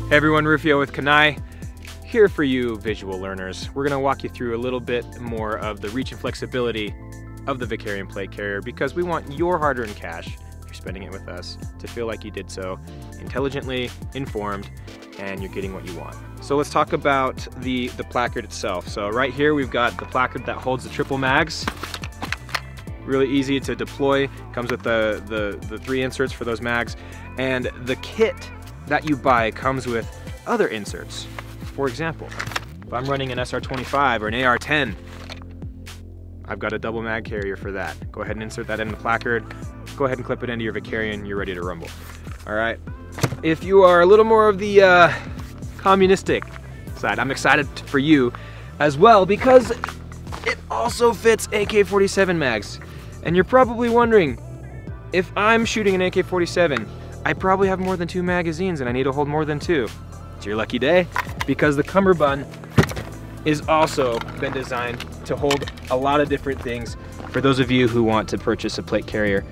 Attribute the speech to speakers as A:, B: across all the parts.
A: Hey everyone, Rufio with Kanai, here for you visual learners. We're going to walk you through a little bit more of the reach and flexibility of the Vakarian Plate Carrier because we want your hard-earned cash, if you're spending it with us, to feel like you did so intelligently, informed, and you're getting what you want. So let's talk about the placard itself. So right here we've got the placard that holds the triple mags. Really easy to deploy, comes with the 3 inserts for those mags, and the kit that you buy comes with other inserts. For example, if I'm running an SR25 or an AR10, I've got a double mag carrier for that. Go ahead and insert that in the placard. Go ahead and clip it into your Vakarian, you're ready to rumble. All right. If you are a little more of the communistic side, I'm excited for you as well because it also fits AK-47 mags. And you're probably wondering, if I'm shooting an AK-47, I probably have more than 2 magazines and I need to hold more than 2. It's your lucky day, because the Cummerbund is also been designed to hold a lot of different things for those of you who want to purchase a plate carrier.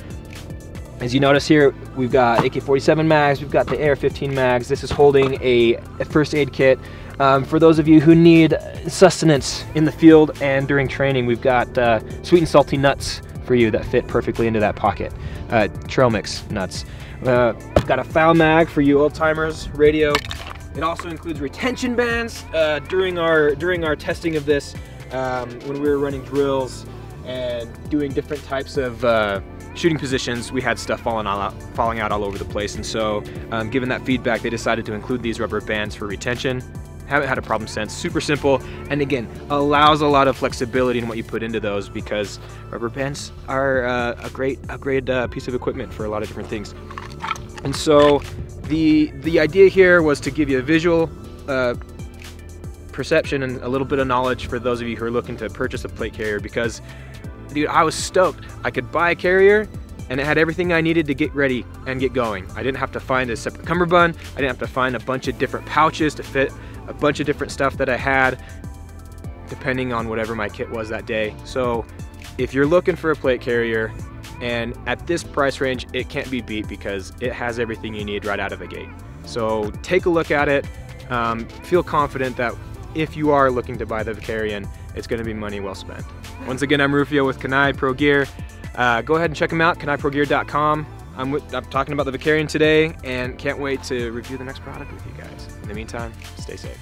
A: As you notice here, we've got AK-47 mags, we've got the AR-15 mags. This is holding a first aid kit. For those of you who need sustenance in the field and during training, we've got sweet and salty nuts for you that fit perfectly into that pocket. Trail mix nuts. We've got a foul mag for you old timers, radio. It also includes retention bands. During our testing of this, when we were running drills and doing different types of shooting positions, we had stuff falling out all over the place. And so, given that feedback, they decided to include these rubber bands for retention. Haven't had a problem since. Super simple, and again, allows a lot of flexibility in what you put into those because rubber bands are a great piece of equipment for a lot of different things. And so the idea here was to give you a visual perception and a little bit of knowledge for those of you who are looking to purchase a plate carrier because, dude, I was stoked. I could buy a carrier and it had everything I needed to get ready and get going. I didn't have to find a separate cummerbund. I didn't have to find a bunch of different pouches to fit a bunch of different stuff that I had depending on whatever my kit was that day. So if you're looking for a plate carrier, and at this price range, it can't be beat because it has everything you need right out of the gate. So take a look at it. Feel confident that if you are looking to buy the Vakarian, it's going to be money well spent. Once again, I'm Rufio with Kanai Pro Gear. Go ahead and check them out, kanaiprogear.com. I'm talking about the Vakarian today and can't wait to review the next product with you guys. In the meantime, stay safe.